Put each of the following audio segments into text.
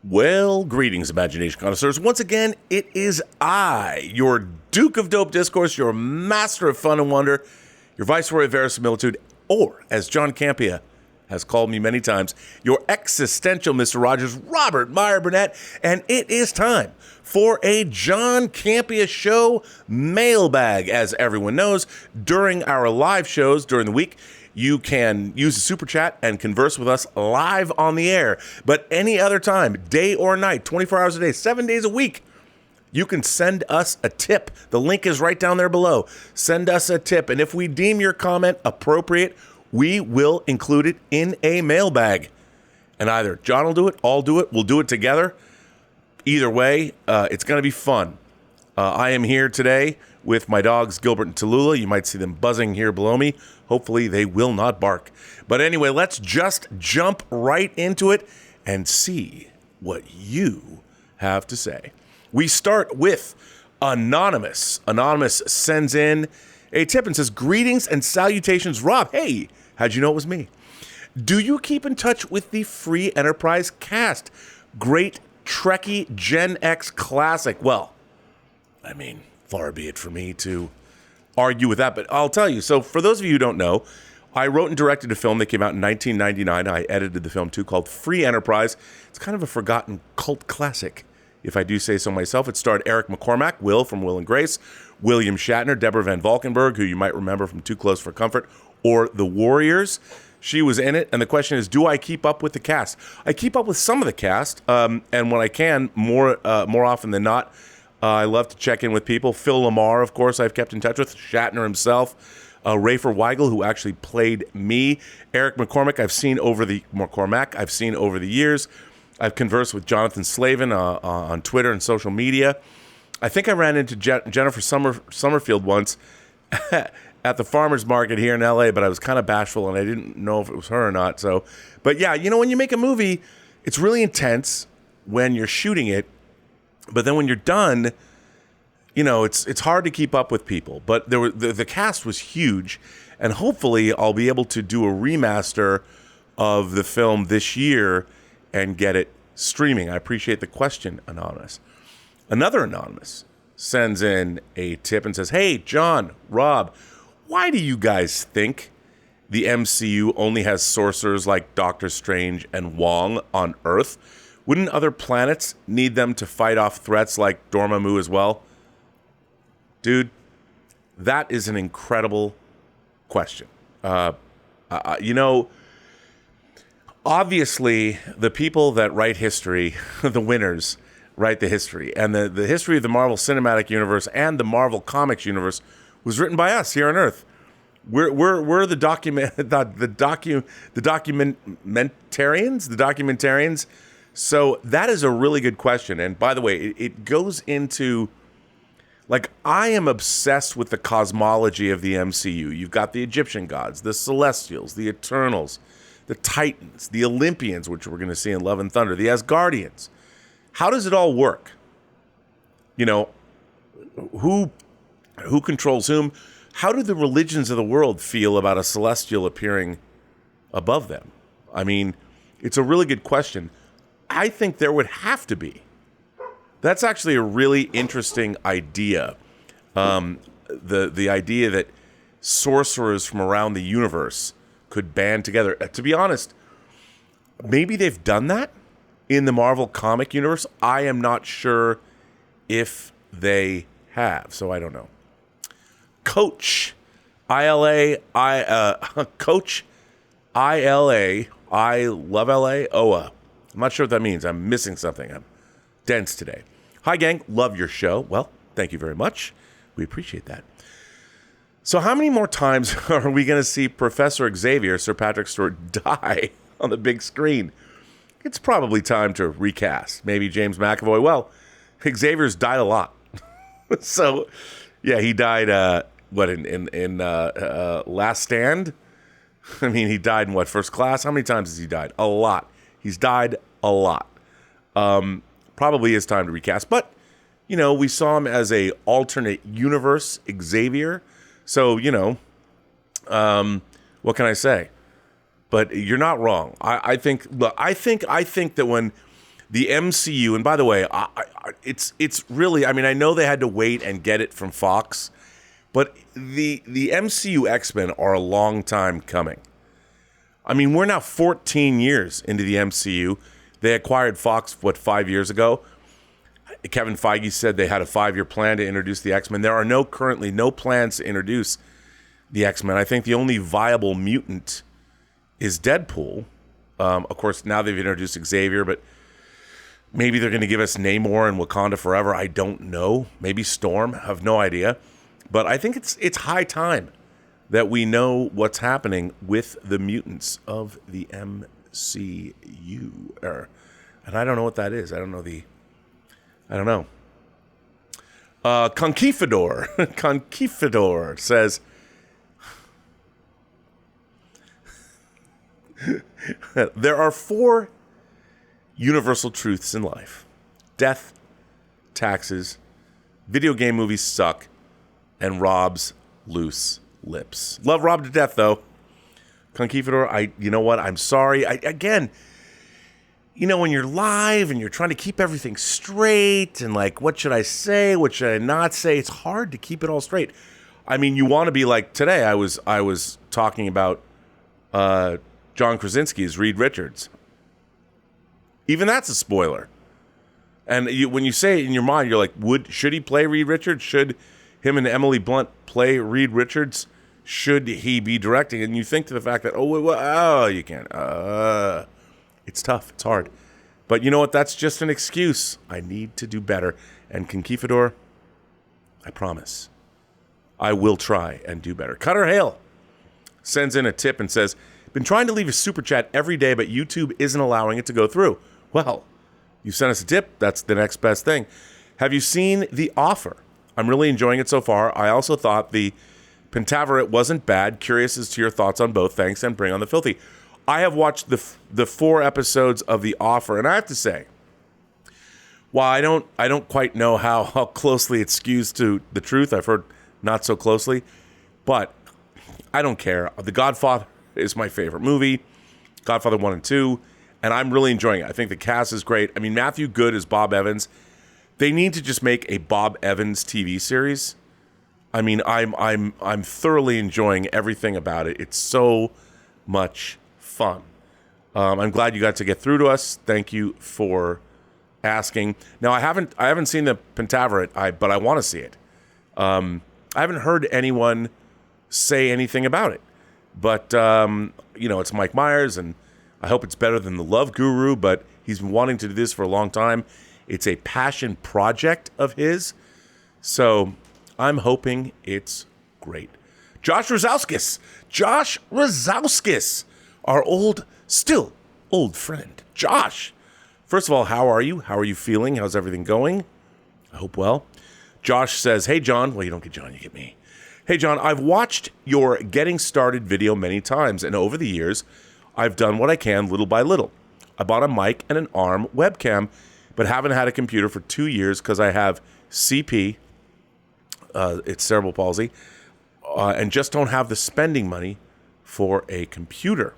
Well, greetings, imagination connoisseurs. Once again, it is I, your Duke of Dope Discourse, your master of fun and wonder, your viceroy of verisimilitude, or, as John Campea has called me many times, your existential Mr. Rogers, Robert Meyer Burnett, and it is time for a John Campea Show mailbag. As everyone knows, during our live shows during the week, you can use the super chat and converse with us live on the air. But any other time, day or night, 24 hours a day, 7 days a week, you can send us a tip. The link is right down there below. Send us a tip. And if we deem your comment appropriate, we will include it in a mailbag. And either John will do it, I'll do it, we'll do it together. Either way, it's going to be fun. I am here today with my dogs, Gilbert and Tallulah. You might see them buzzing here below me. Hopefully they will not bark. But anyway, let's just jump right into it and see what you have to say. We start with Anonymous. Anonymous sends in a tip and says, "Greetings and salutations, Rob. Hey, how'd you know it was me? Do you keep in touch with the Free Enterprise cast? Great Trekkie Gen X classic." Well, I mean, far be it for me to argue with that, but I'll tell you. So for those of you who don't know, I wrote and directed a film that came out in 1999. I edited the film too, called Free Enterprise. It's kind of a forgotten cult classic, if I do say so myself. It starred Eric McCormack, Will from Will and Grace, William Shatner, Deborah Van Valkenburg, who you might remember from Too Close for Comfort, or The Warriors. She was in it, and the question is, do I keep up with the cast? I keep up with some of the cast, and when I can, more often than not, I love to check in with people. Phil Lamar, of course, I've kept in touch with. Shatner himself. Rafer Weigel, who actually played me. Eric McCormack, I've seen over the years. I've conversed with Jonathan Slavin on Twitter and social media. I think I ran into Jennifer Summerfield once at the farmer's market here in LA, but I was kind of bashful and I didn't know if it was her or not. So, but yeah, you know, when you make a movie, it's really intense when you're shooting it. But then when you're done, you know, it's hard to keep up with people. But the cast was huge, and hopefully I'll be able to do a remaster of the film this year and get it streaming. I appreciate the question, Anonymous. Another Anonymous sends in a tip and says, "Hey, John, Rob, why do you guys think the MCU only has sorcerers like Doctor Strange and Wong on Earth? Wouldn't other planets need them to fight off threats like Dormammu as well?" Dude, that is an incredible question. You know, obviously, the people that write history, the winners, write the history. And the history of the Marvel Cinematic Universe and the Marvel Comics Universe was written by us here on Earth. We're the documentarians. So that is a really good question. And by the way, it goes into, like, I am obsessed with the cosmology of the MCU. You've got the Egyptian gods, the Celestials, the Eternals, the Titans, the Olympians, which we're going to see in Love and Thunder, the Asgardians. How does it all work? You know, who controls whom? How do the religions of the world feel about a celestial appearing above them? I mean, it's a really good question. I think there would have to be. That's actually a really interesting idea. The idea that sorcerers from around the universe could band together. To be honest, maybe they've done that in the Marvel comic universe. I am not sure if they have, so I don't know. Coach Coach ILA, I love LA, OA. I'm not sure what that means. I'm missing something. I'm dense today. Hi, gang. Love your show. Well, thank you very much. We appreciate that. So how many more times are we going to see Professor Xavier, Sir Patrick Stewart, die on the big screen? It's probably time to recast. Maybe James McAvoy. Well, Xavier's died a lot. So, yeah, he died, in Last Stand? I mean, he died in First Class? How many times has he died? A lot. He's died a lot. Probably is time to recast. But, you know, we saw him as a alternate universe Xavier. So, you know, what can I say? But you're not wrong. I think that when the MCU, and by the way, it's really, I mean, I know they had to wait and get it from Fox, but the MCU X-Men are a long time coming. I mean, we're now 14 years into the MCU. They acquired Fox, 5 years ago? Kevin Feige said they had a 5-year plan to introduce the X-Men. There are currently no plans to introduce the X-Men. I think the only viable mutant is Deadpool. Of course, now they've introduced Xavier, but maybe they're going to give us Namor and Wakanda Forever. I don't know. Maybe Storm. I have no idea. But I think it's high time that we know what's happening with the mutants of the MCU. And I don't know what that is. I don't know. Conquistador says, there are 4 universal truths in life: death, taxes, video game movies suck, and Rob's loose lips. Love Rob to death, though. Conquistador, you know what? I'm sorry. Again, you know, when you're live and you're trying to keep everything straight and like, what should I say? What should I not say? It's hard to keep it all straight. I mean, you want to be like today. I was talking about John Krasinski's Reed Richards. Even that's a spoiler. And when you say it in your mind, you're like, should he play Reed Richards? Should him and Emily Blunt play Reed Richards? Should he be directing? And you think to the fact that, you can't. It's tough. It's hard. But you know what? That's just an excuse. I need to do better. And Conquistador, I promise, I will try and do better. Cutter Hale sends in a tip and says, been trying to leave a super chat every day, but YouTube isn't allowing it to go through. Well, you sent us a tip. That's the next best thing. Have you seen The Offer? I'm really enjoying it so far. I also thought the Pentaverate wasn't bad. Curious as to your thoughts on both. Thanks, and bring on the filthy. I have watched the 4 episodes of The Offer, and I have to say, while I don't quite know how closely it skews to the truth. I've heard not so closely, but I don't care. The Godfather is my favorite movie, Godfather 1 and 2, and I'm really enjoying it. I think the cast is great. I mean, Matthew Good is Bob Evans. They need to just make a Bob Evans TV series. I mean, I'm thoroughly enjoying everything about it. It's so much fun. I'm glad you got to get through to us. Thank you for asking. Now, I haven't seen the Pentaverate, but I want to see it. I haven't heard anyone say anything about it. But, it's Mike Myers, and I hope it's better than The Love Guru, but he's been wanting to do this for a long time. It's a passion project of his, so I'm hoping it's great. Josh Rosowskis, our still old friend. Josh, first of all, how are you? How are you feeling? How's everything going? I hope well. Josh says, hey, John. Well, you don't get John, you get me. Hey, John, I've watched your Getting Started video many times, and over the years, I've done what I can little by little. I bought a mic and an ARM webcam, but haven't had a computer for 2 years because I have CP, it's cerebral palsy, and just don't have the spending money for a computer.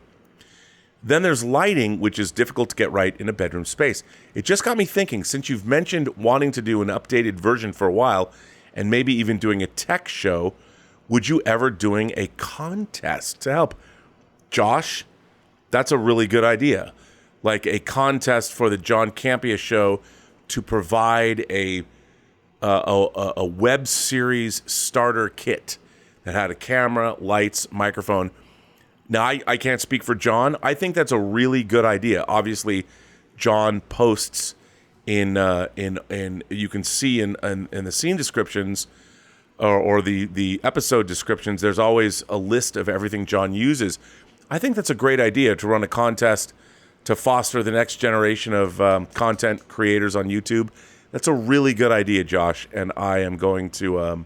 Then there's lighting, which is difficult to get right in a bedroom space. It just got me thinking, since you've mentioned wanting to do an updated version for a while, and maybe even doing a tech show, would you ever doing a contest to help? Josh, that's a really good idea. Like a contest for the John Campea Show to provide a web series starter kit that had a camera, lights, microphone. Now, I can't speak for John. I think that's a really good idea. Obviously, John posts in you can see in the scene descriptions or the episode descriptions, there's always a list of everything John uses. I think that's a great idea to run a contest to foster the next generation of content creators on YouTube. That's a really good idea, Josh, and I am going to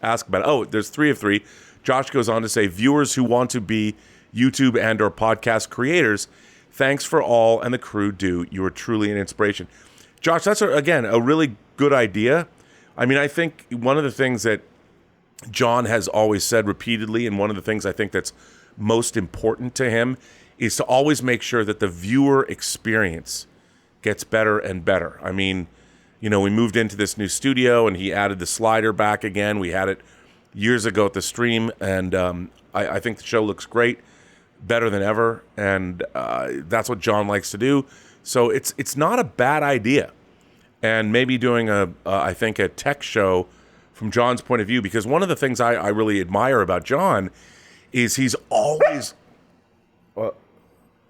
ask about it. Oh, there's 3 of 3. Josh goes on to say, viewers who want to be YouTube and or podcast creators, thanks for all and the crew do. You are truly an inspiration. Josh, that's, again, a really good idea. I mean, I think one of the things that John has always said repeatedly, and one of the things I think that's most important to him, is to always make sure that the viewer experience gets better and better. I mean, you know, we moved into this new studio and he added the slider back again. We had it years ago at the stream, and I think the show looks great, better than ever, and that's what John likes to do. So it's not a bad idea. And maybe doing I think a tech show from John's point of view, because one of the things I really admire about John is he's always...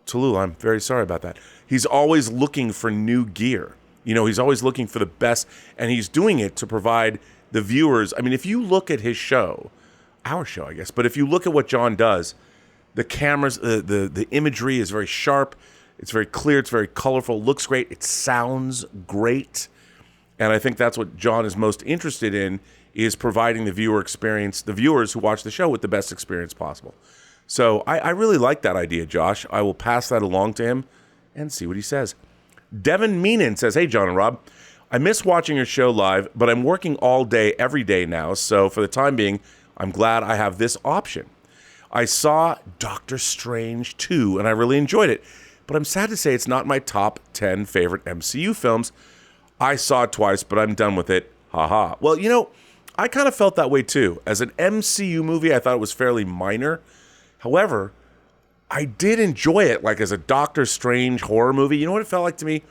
Tallulah, I'm very sorry about that. He's always looking for new gear. You know, he's always looking for the best, and he's doing it to provide the viewers. I mean, if you look at his show, our show, I guess, but if you look at what John does, the cameras, the imagery is very sharp. It's very clear. It's very colorful. Looks great. It sounds great. And I think that's what John is most interested in, is providing the viewer experience, the viewers who watch the show, with the best experience possible. So I really like that idea, Josh. I will pass that along to him and see what he says. Devin Meenan says, hey, John and Rob, I miss watching your show live, but I'm working all day, every day now. So for the time being, I'm glad I have this option. I saw Doctor Strange 2, and I really enjoyed it. But I'm sad to say it's not my top 10 favorite MCU films. I saw it twice, but I'm done with it. Haha. Well, you know, I kind of felt that way too. As an MCU movie, I thought it was fairly minor. However, I did enjoy it, like as a Doctor Strange horror movie. You know what it felt like to me?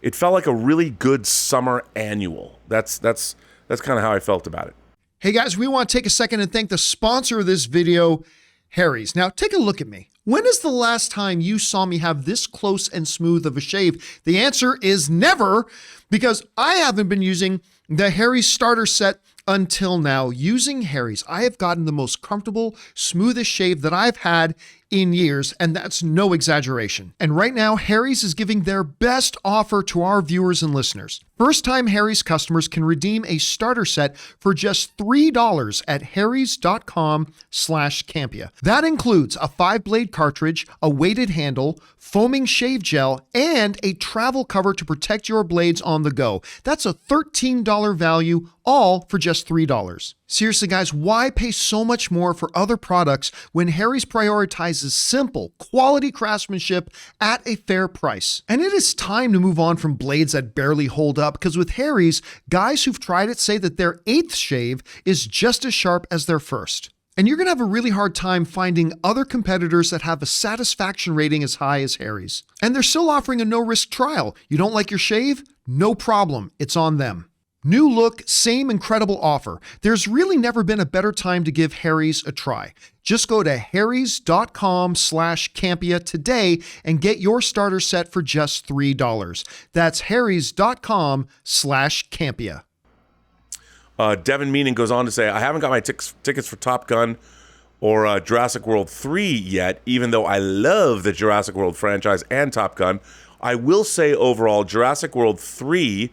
It felt like a really good summer annual. That's kind of how I felt about it. Hey guys, we want to take a second and thank the sponsor of this video, Harry's. Now take a look at me. When is the last time you saw me have this close and smooth of a shave? The answer is never, because I haven't been using the Harry's starter set until now. Using Harry's, I have gotten the most comfortable, smoothest shave that I've had in years, and that's no exaggeration. And right now, Harry's is giving their best offer to our viewers and listeners. First-time Harry's customers can redeem a starter set for just $3 at harrys.com/Campea. That includes a 5-blade cartridge, a weighted handle, foaming shave gel, and a travel cover to protect your blades on the go. That's a $13 value, all for just $3. Seriously, guys, why pay so much more for other products when Harry's prioritizes simple, quality craftsmanship at a fair price? And it is time to move on from blades that barely hold up, because with Harry's, guys who've tried it say that their 8th shave is just as sharp as their first. And you're going to have a really hard time finding other competitors that have a satisfaction rating as high as Harry's. And they're still offering a no-risk trial. You don't like your shave? No problem. It's on them. New look, same incredible offer. There's really never been a better time to give Harry's a try. Just go to harrys.com/Campea today and get your starter set for just $3. That's harrys.com/Campea. Devin Meenan goes on to say, I haven't got my tickets for Top Gun or Jurassic World 3 yet, even though I love the Jurassic World franchise and Top Gun. I will say overall, Jurassic World 3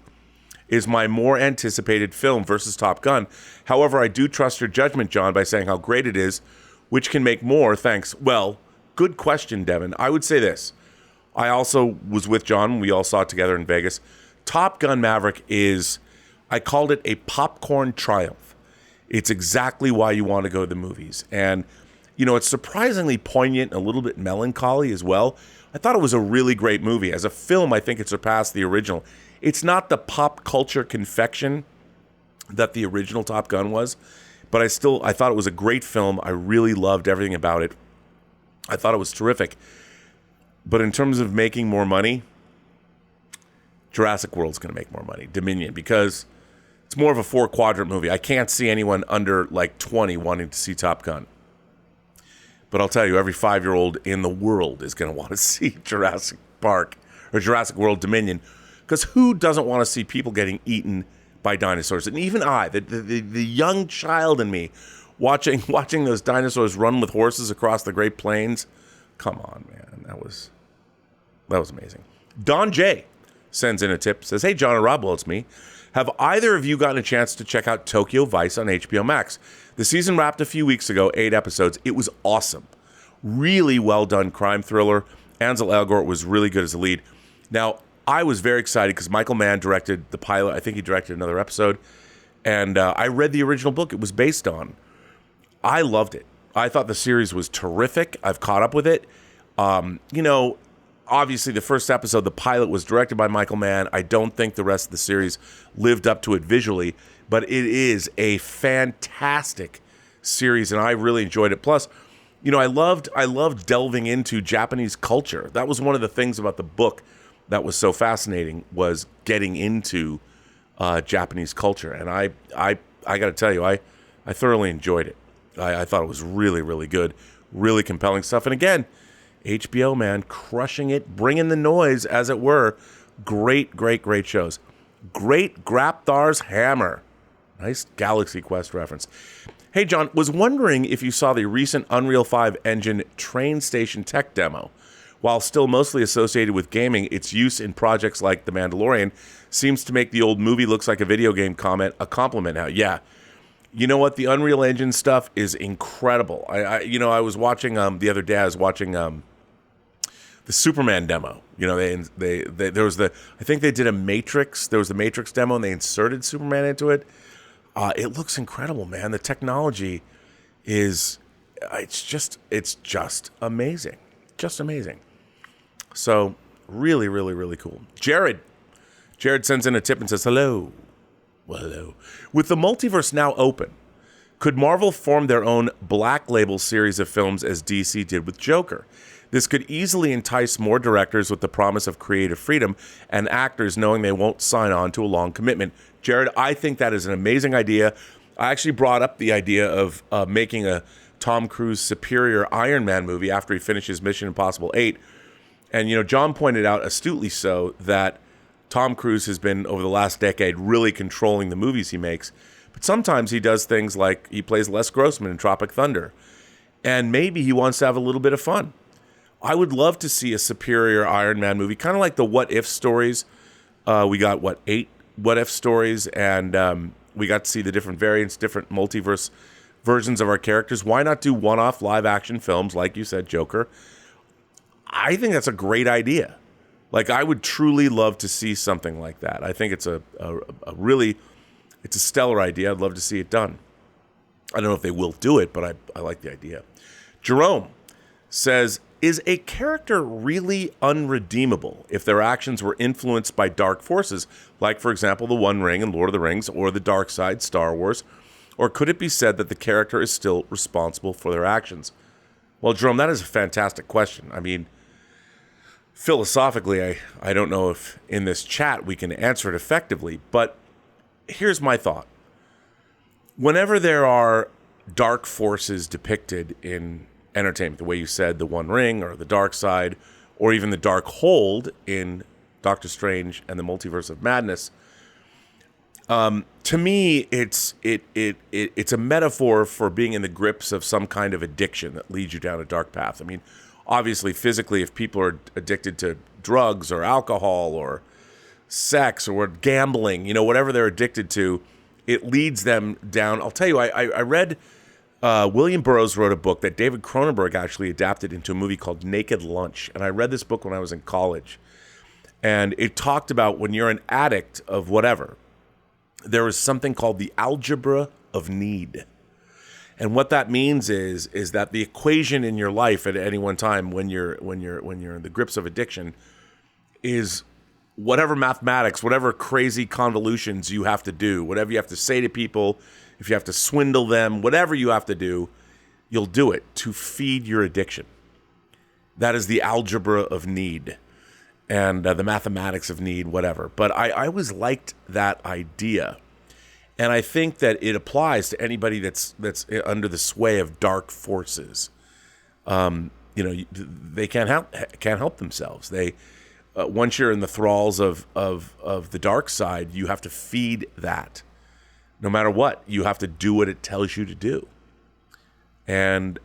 is my more anticipated film versus Top Gun. However, I do trust your judgment, John, by saying how great it is, which can make more. Thanks. Well, good question, Devin. I would say this. I also was with John. We all saw it together in Vegas. Top Gun Maverick is, I called it a popcorn triumph. It's exactly why you want to go to the movies. And, you know, it's surprisingly poignant, a little bit melancholy as well. I thought it was a really great movie. As a film, I think it surpassed the original. It's not the pop culture confection that the original Top Gun was, but I thought it was a great film. I really loved everything about it. I thought it was terrific. But in terms of making more money, Jurassic World's going to make more money, Dominion, because it's more of a 4-quadrant movie. I can't see anyone under like 20 wanting to see Top Gun. But I'll tell you, every 5-year-old in the world is going to want to see Jurassic Park or Jurassic World Dominion. Because who doesn't want to see people getting eaten by dinosaurs? And even I, the young child in me, watching those dinosaurs run with horses across the Great Plains. Come on, man. That was amazing. Don J sends in a tip, says, hey, John and Rob, well, it's me. Have either of you gotten a chance to check out Tokyo Vice on HBO Max? The season wrapped a few weeks ago, 8 episodes. It was awesome. Really well done crime thriller. Ansel Elgort was really good as the lead. Now, I was very excited because Michael Mann directed the pilot. I think he directed another episode. And I read the original book it was based on. I loved it. I thought the series was terrific. I've caught up with it. You know, obviously, the first episode, the pilot, was directed by Michael Mann. I don't think the rest of the series lived up to it visually, but it is a fantastic series, and I really enjoyed it. Plus, I loved delving into Japanese culture. That was one of the things about the book that was so fascinating, was getting into Japanese culture. And I got to tell you, I thoroughly enjoyed it. I thought it was really, really good, really compelling stuff. And again, HBO, man, crushing it, bringing the noise, as it were. Great, great, great shows. Great Grapthar's Hammer. Nice Galaxy Quest reference. Hey, John, was wondering if you saw the recent Unreal 5 engine train station tech demo. While still mostly associated with gaming, its use in projects like The Mandalorian seems to make the old movie looks like a video game comment a compliment now. Yeah. You know what? The Unreal Engine stuff is incredible. I was watching the other day. I was watching the Superman demo. There was I think they did a Matrix. There was the Matrix demo, and they inserted Superman into it. It looks incredible, man. The technology it's just amazing. Just amazing. So really, really, really cool. Jared sends in a tip and says, hello. Well, hello. With the multiverse now open, could Marvel form their own Black Label series of films as DC did with Joker? This could easily entice more directors with the promise of creative freedom and actors knowing they won't sign on to a long commitment. Jared, I think that is an amazing idea. I actually brought up the idea of making a Tom Cruise superior Iron Man movie after he finishes Mission Impossible 8. And, John pointed out, astutely so, that Tom Cruise has been, over the last decade, really controlling the movies he makes. But sometimes he does things like he plays Les Grossman in Tropic Thunder. And maybe he wants to have a little bit of fun. I would love to see a superior Iron Man movie, kind of like the What If stories. We got, 8 What If stories, and we got to see the different variants, different multiverse versions of our characters. Why not do one-off live-action films, like you said, Joker? I think that's a great idea. Like, I would truly love to see something like that. I think it's a stellar idea. I'd love to see it done. I don't know if they will do it, but I like the idea. Jerome says, is a character really unredeemable if their actions were influenced by dark forces, like, for example, the One Ring in Lord of the Rings, or the dark side, Star Wars? Or could it be said that the character is still responsible for their actions? Well, Jerome, that is a fantastic question. I mean, philosophically, I don't know if in this chat we can answer it effectively, but here's my thought. Whenever there are dark forces depicted in entertainment, the way you said, the One Ring, or the dark side, or even the Dark Hold in Doctor Strange and the Multiverse of Madness, to me, it's a metaphor for being in the grips of some kind of addiction that leads you down a dark path. I mean, obviously, physically, if people are addicted to drugs or alcohol or sex or gambling, whatever they're addicted to, it leads them down. I'll tell you, I read, William Burroughs wrote a book that David Cronenberg actually adapted into a movie called Naked Lunch. And I read this book when I was in college. And it talked about when you're an addict of whatever, there is something called the algebra of need. And what that means is that the equation in your life at any one time when you're in the grips of addiction is whatever mathematics, whatever crazy convolutions you have to do, whatever you have to say to people, if you have to swindle them, whatever you have to do, you'll do it to feed your addiction. That is the algebra of need. And the mathematics of need, whatever. But I always liked that idea. And I think that it applies to anybody that's under the sway of dark forces. They can't help themselves. They once you're in the thralls of the dark side, you have to feed that. No matter what, you have to do what it tells you to do. And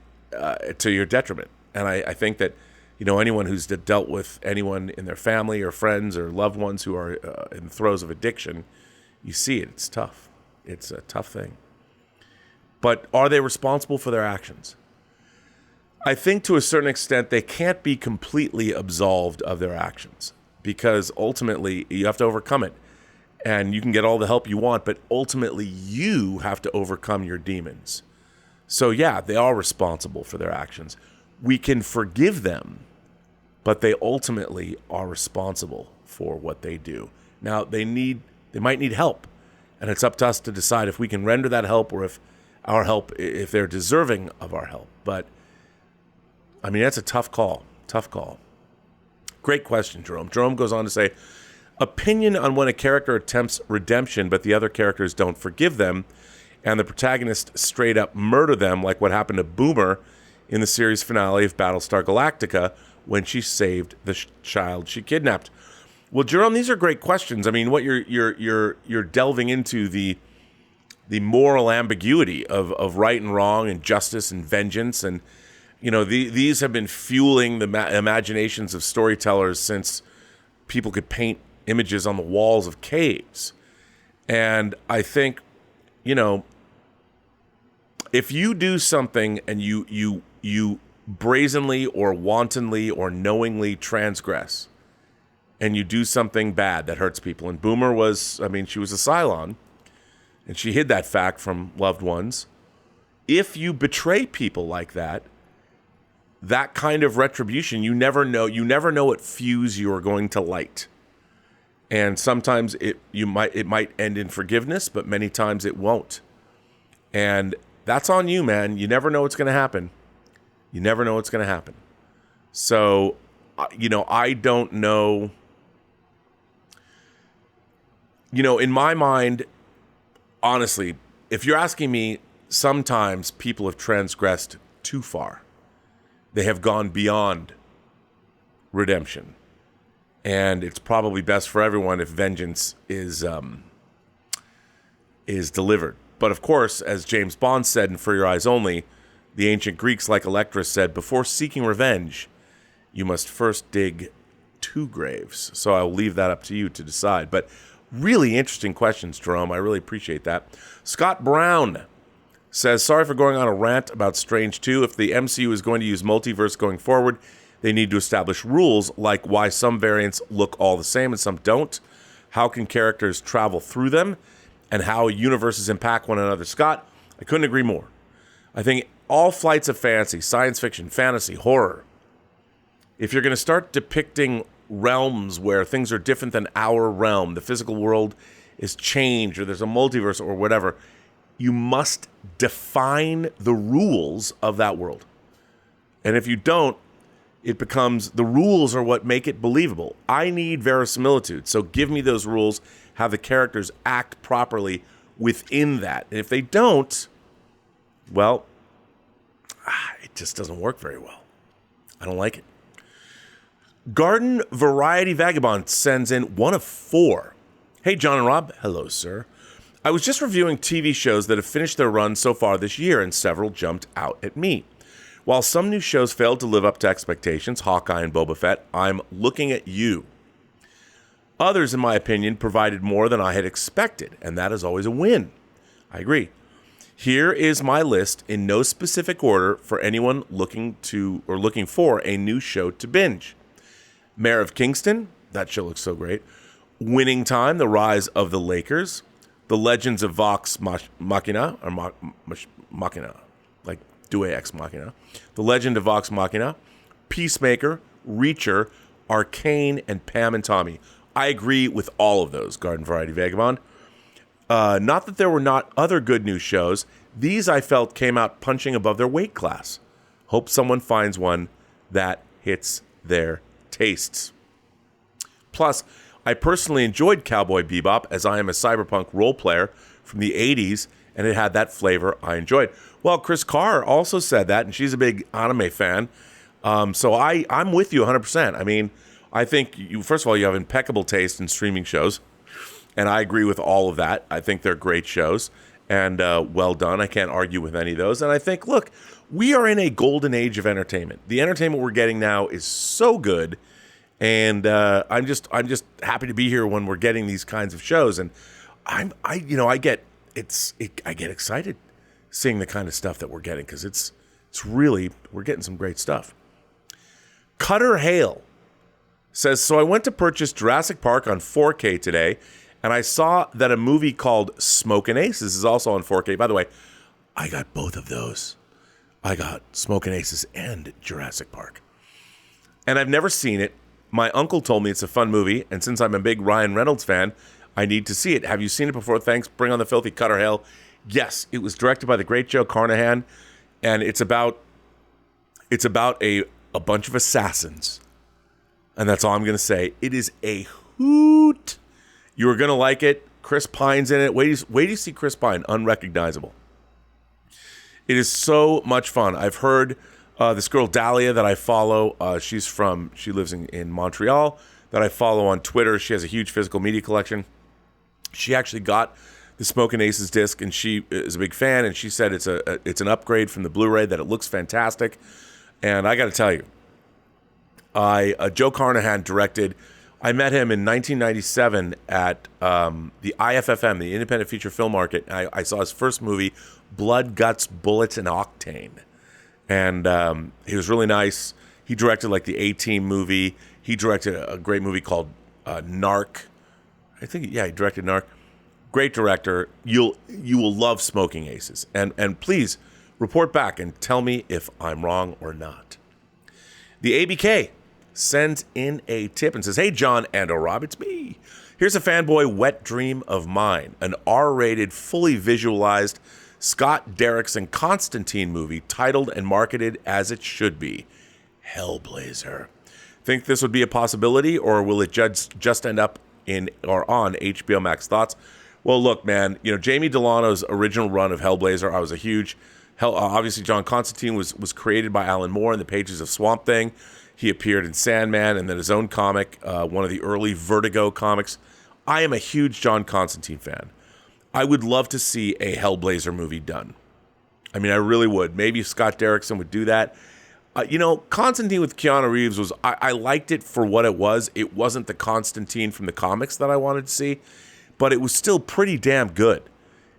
to your detriment. And I think that anyone who's dealt with anyone in their family or friends or loved ones who are in the throes of addiction, you see it. It's tough. It's a tough thing. But are they responsible for their actions? I think to a certain extent they can't be completely absolved of their actions because ultimately you have to overcome it. And you can get all the help you want, but ultimately you have to overcome your demons. So yeah, they are responsible for their actions. We can forgive them but they ultimately are responsible for what they do. Now, they might need help, and it's up to us to decide if we can render that help or if they're deserving of our help. But, I mean, that's a tough call. Great question, Jerome. Jerome goes on to say, opinion on when a character attempts redemption, but the other characters don't forgive them, and the protagonist straight up murder them, like what happened to Boomer in the series finale of Battlestar Galactica when she saved the child she kidnapped. Well, Jerome, these are great questions. I mean, what you're delving into the moral ambiguity of right and wrong and justice and vengeance, and these have been fueling the imaginations of storytellers since people could paint images on the walls of caves. And I think, if you do something and you brazenly or wantonly or knowingly transgress, and you do something bad that hurts people, and Boomer she was a Cylon, and she hid that fact from loved ones. If you betray people like that, that kind of retribution, you never know what fuse you are going to light. And sometimes it might end in forgiveness, but many times it won't. And that's on you, man. You never know what's going to happen. So, I don't know. In my mind, honestly, if you're asking me, sometimes people have transgressed too far. They have gone beyond redemption. And it's probably best for everyone if vengeance is delivered. But of course, as James Bond said in For Your Eyes Only, the ancient Greeks, like Electra, said, before seeking revenge, you must first dig 2 graves. So I'll leave that up to you to decide. But really interesting questions, Jerome. I really appreciate that. Scott Brown says, sorry for going on a rant about Strange 2. If the MCU is going to use multiverse going forward, they need to establish rules like why some variants look all the same and some don't. How can characters travel through them? And how universes impact one another. Scott, I couldn't agree more. I think all flights of fantasy, science fiction, fantasy, horror, if you're going to start depicting realms where things are different than our realm, the physical world is changed, or there's a multiverse or whatever, you must define the rules of that world. And if you don't, it becomes the rules are what make it believable. I need verisimilitude, so give me those rules, have the characters act properly within that. And if they don't, well, it just doesn't work very well. I don't like it. Garden Variety Vagabond sends in 1 of 4. Hey, John and Rob. Hello, sir. I was just reviewing TV shows that have finished their run so far this year, and several jumped out at me. While some new shows failed to live up to expectations, Hawkeye and Boba Fett, I'm looking at you. Others, in my opinion, provided more than I had expected, and that is always a win. I agree. Here is my list in no specific order for anyone looking for a new show to binge. Mayor of Kingston, that show looks so great. Winning Time, The Rise of the Lakers. The Legends of Vox Machina, or Machina, like Due Ex Machina. The Legend of Vox Machina. Peacemaker, Reacher, Arcane, and Pam and Tommy. I agree with all of those, Garden Variety Vagabond. Not that there were not other good new shows. These, I felt, came out punching above their weight class. Hope someone finds one that hits their tastes. Plus, I personally enjoyed Cowboy Bebop, as I am a cyberpunk role player from the 80s, and it had that flavor I enjoyed. Well, Chris Carr also said that, and she's a big anime fan. So I'm with you 100%. I mean, I think, first of all, you have impeccable taste in streaming shows, and I agree with all of that. I think they're great shows, and well done. I can't argue with any of those. And I think, look, we are in a golden age of entertainment. The entertainment we're getting now is so good, and I'm just happy to be here when we're getting these kinds of shows. And I get excited seeing the kind of stuff that we're getting, because it's really, we're getting some great stuff. Cutter Hale says, so I went to purchase Jurassic Park on 4K today, and I saw that a movie called Smokin' Aces is also on 4K. By the way, I got both of those. I got Smokin' Aces and Jurassic Park. and I've never seen it. My uncle told me it's a fun movie, and since I'm a big Ryan Reynolds fan, I need to see it. Have you seen it before? Thanks. Bring on the filthy Cutter Hale. Yes, it was directed by the great Joe Carnahan, and it's about a bunch of assassins. And that's all I'm going to say. It is a hoot. You are going to like it. Chris Pine's in it. Wait till you see Chris Pine, unrecognizable. It is so much fun. I've heard this girl Dahlia that I follow. She lives in Montreal, that I follow on Twitter. She has a huge physical media collection. She actually got the Smokin' Aces disc, and she is a big fan. And she said it's an upgrade from the Blu-ray, that it looks fantastic. And I got to tell you, Joe Carnahan directed. I met him in 1997 at the IFFM, the Independent Feature Film Market. I saw his first movie, Blood, Guts, Bullets, and Octane. And he was really nice. He directed like the A-Team movie. He directed a great movie called Narc. He directed Narc. Great director. You will love Smoking Aces. And please report back and tell me if I'm wrong or not. The ABK sends in a tip and says, "Hey, John and Rob, it's me. Here's a fanboy wet dream of mine, an R-rated, fully visualized Scott Derrickson Constantine movie titled and marketed as it should be, Hellblazer. Think this would be a possibility, or will it just end up in or on HBO Max? Thoughts?" Well, look, man, Jamie Delano's original run of Hellblazer, I was a huge obviously John Constantine was created by Alan Moore in the pages of Swamp Thing. He appeared in Sandman and then his own comic, one of the early Vertigo comics. I am a huge John Constantine fan. I would love to see a Hellblazer movie done. I mean, I really would. Maybe Scott Derrickson would do that. Constantine with Keanu Reeves I liked it for what it was. It wasn't the Constantine from the comics that I wanted to see, but it was still pretty damn good.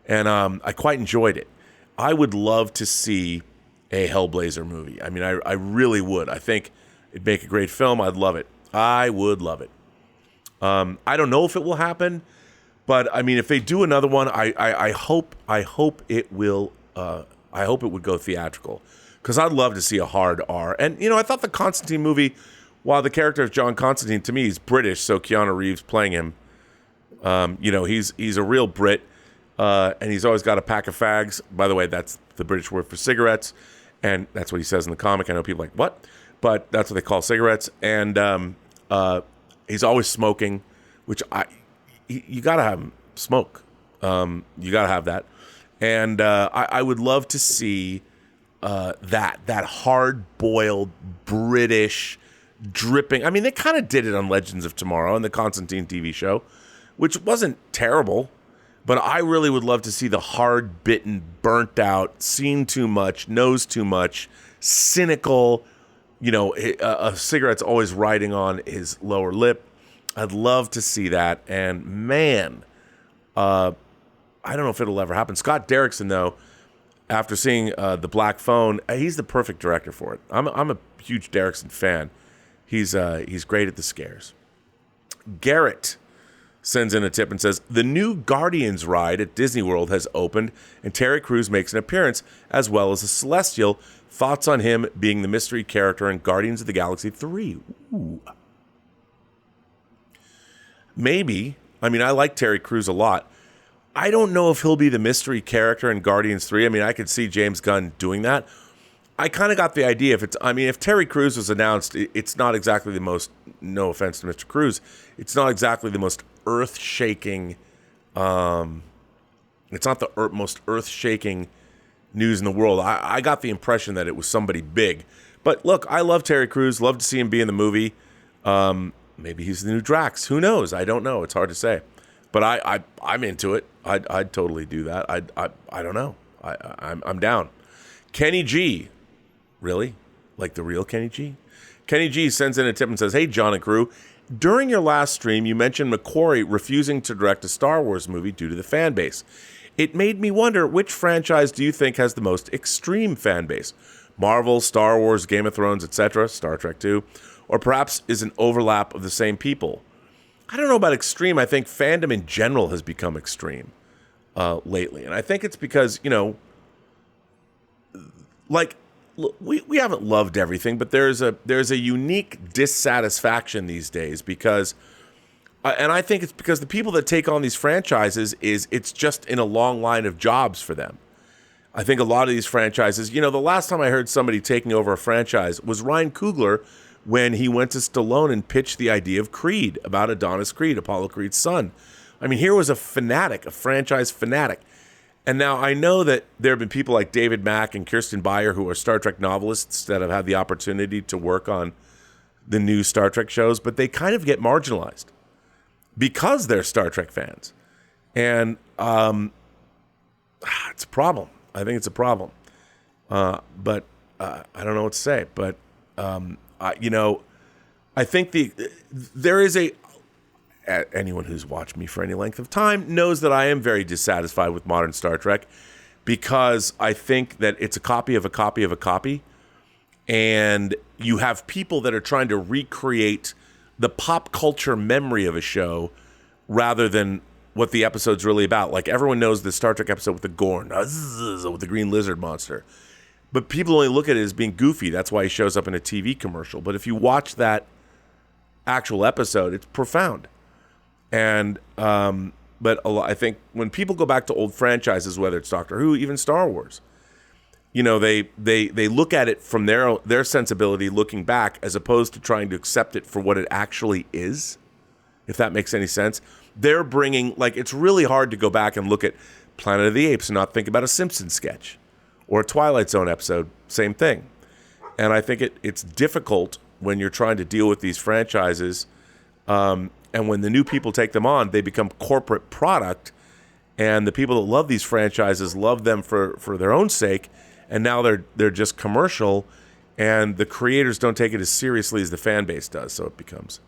And I quite enjoyed it. I would love to see a Hellblazer movie. I mean, I really would. I think it'd make a great film. I'd love it. I would love it. I don't know if it will happen, but I mean, if they do another one, I hope it will. I hope it would go theatrical, because I'd love to see a hard R. And I thought the Constantine movie, while the character of John Constantine to me is British, so Keanu Reeves playing him, he's a real Brit, and he's always got a pack of fags. By the way, that's the British word for cigarettes, and that's what he says in the comic. I know people are like, what? But that's what they call cigarettes. And he's always smoking, which you got to have him smoke. You got to have that. And I would love to see that hard-boiled British dripping. I mean, they kind of did it on Legends of Tomorrow and the Constantine TV show, which wasn't terrible. But I really would love to see the hard-bitten, burnt-out, seen too much, knows too much, cynical. A cigarette's always riding on his lower lip. I'd love to see that. And man, I don't know if it'll ever happen. Scott Derrickson, though, after seeing The Black Phone, he's the perfect director for it. I'm a huge Derrickson fan. He's great at the scares. Garrett sends in a tip and says, "The new Guardians ride at Disney World has opened, and Terry Crews makes an appearance, as well as a Celestial. Thoughts on him being the mystery character in Guardians of the Galaxy 3? Ooh. Maybe. I mean, I like Terry Crews a lot. I don't know if he'll be the mystery character in Guardians 3. I mean, I could see James Gunn doing that. I kind of got the idea. If Terry Crews was announced, it's not exactly the most, no offense to Mr. Crews, it's not exactly the most earth-shaking, it's not the most earth-shaking news in the world. I got the impression that it was somebody big. But look, I love Terry Crews, love to see him be in the movie. Maybe he's the new Drax. Who knows? I don't know. It's hard to say. But I'm into it. I'd totally do that. I don't know. I'm down. Kenny G. Really? Like the real Kenny G? Kenny G sends in a tip and says, "Hey, John and crew. During your last stream, you mentioned McQuarrie refusing to direct a Star Wars movie due to the fan base. It made me wonder, which franchise do you think has the most extreme fan base? Marvel, Star Wars, Game of Thrones, etc., Star Trek 2, or perhaps is an overlap of the same people?" I don't know about extreme. I think fandom in general has become extreme lately. And I think it's because, like, look, we haven't loved everything, but there's a unique dissatisfaction these days because, and I think it's because the people that take on these franchises it's just in a long line of jobs for them. I think a lot of these franchises, the last time I heard somebody taking over a franchise was Ryan Coogler when he went to Stallone and pitched the idea of Creed, about Adonis Creed, Apollo Creed's son. I mean, here was a fanatic, a franchise fanatic. And now I know that there have been people like David Mack and Kirsten Beyer who are Star Trek novelists that have had the opportunity to work on the new Star Trek shows, but they kind of get marginalized because they're Star Trek fans. And it's a problem. I think it's a problem. But I don't know what to say. But, I think there is anyone who's watched me for any length of time knows that I am very dissatisfied with modern Star Trek because I think that it's a copy of a copy of a copy. And you have people that are trying to recreate the pop culture memory of a show rather than what the episode's really about. Like, everyone knows the Star Trek episode with the Gorn, with the green lizard monster. But people only look at it as being goofy. That's why he shows up in a TV commercial. But if you watch that actual episode, it's profound. And I think when people go back to old franchises, whether it's Doctor Who, even Star Wars, they look at it from their sensibility looking back as opposed to trying to accept it for what it actually is, if that makes any sense. They're bringing, it's really hard to go back and look at Planet of the Apes and not think about a Simpsons sketch or a Twilight Zone episode, same thing. And I think it's difficult when you're trying to deal with these franchises, and when the new people take them on, they become corporate product, and the people that love these franchises love them for their own sake, and now they're just commercial, and the creators don't take it as seriously as the fan base does, so it becomes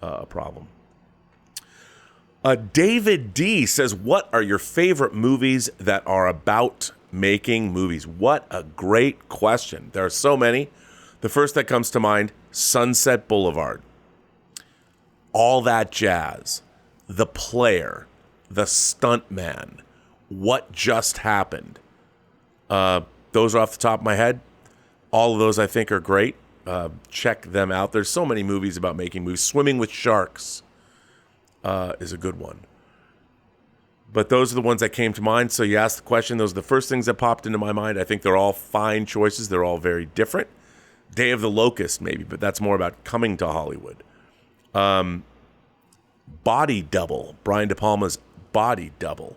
a problem. David D says, what are your favorite movies that are about making movies? What a great question. There are so many. The first that comes to mind, Sunset Boulevard. All That Jazz. The Player. The Stuntman. What Just Happened. Those are off the top of my head. All of those I think are great. Check them out. There's so many movies about making movies. Swimming with Sharks is a good one. But those are the ones that came to mind. So you asked the question. Those are the first things that popped into my mind. I think they're all fine choices. They're all very different. Day of the Locust, maybe, but that's more about coming to Hollywood. Body Double. Brian De Palma's Body Double.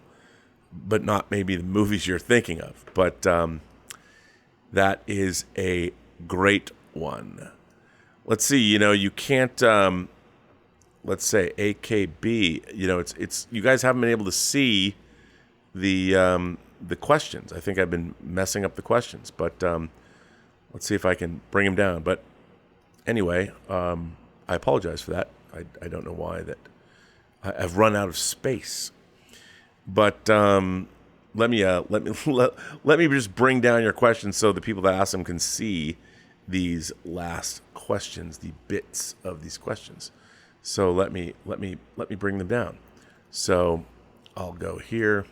But not maybe the movies you're thinking of. But that is a great one. Let's see. You can't... let's say AKB, it's you guys haven't been able to see the questions. I think I've been messing up the questions, but let's see if I can bring them down. But anyway, I apologize for that. I don't know why that I've run out of space. But let me just bring down your questions so the people that ask them can see these last questions, the bits of these questions. So let me bring them down. So I'll go here,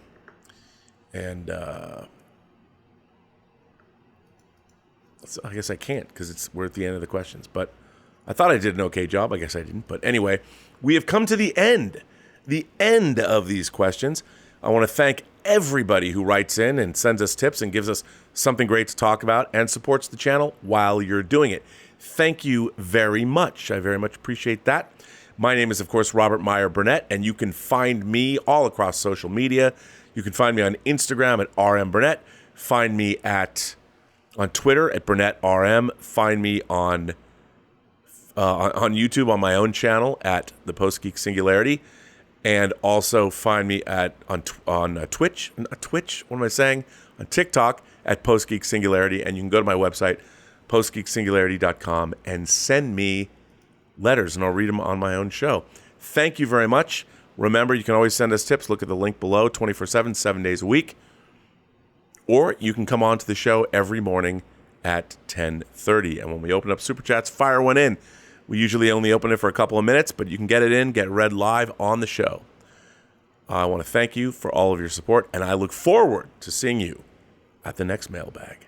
and I guess I can't because we're at the end of the questions. But I thought I did an okay job. I guess I didn't. But anyway, we have come to the end of these questions. I want to thank everybody who writes in and sends us tips and gives us something great to talk about and supports the channel while you're doing it. Thank you very much. I very much appreciate that. My name is, of course, Robert Meyer Burnett, and you can find me all across social media. You can find me on Instagram at RMBurnett. Find me on Twitter at BurnettRM. Find me on YouTube on my own channel at the Post Geek Singularity, and also find me on Twitch. Not Twitch. What am I saying? On TikTok at Post Geek Singularity, and you can go to my website postgeeksingularity.com and send me letters, and I'll read them on my own show. Thank you very much. Remember, you can always send us tips. Look at the link below, 24/7, 7 days a week. Or you can come on to the show every morning at 10:30. And when we open up Super Chats, fire one in. We usually only open it for a couple of minutes, but you can get it in, get read live on the show. I want to thank you for all of your support, and I look forward to seeing you at the next mailbag.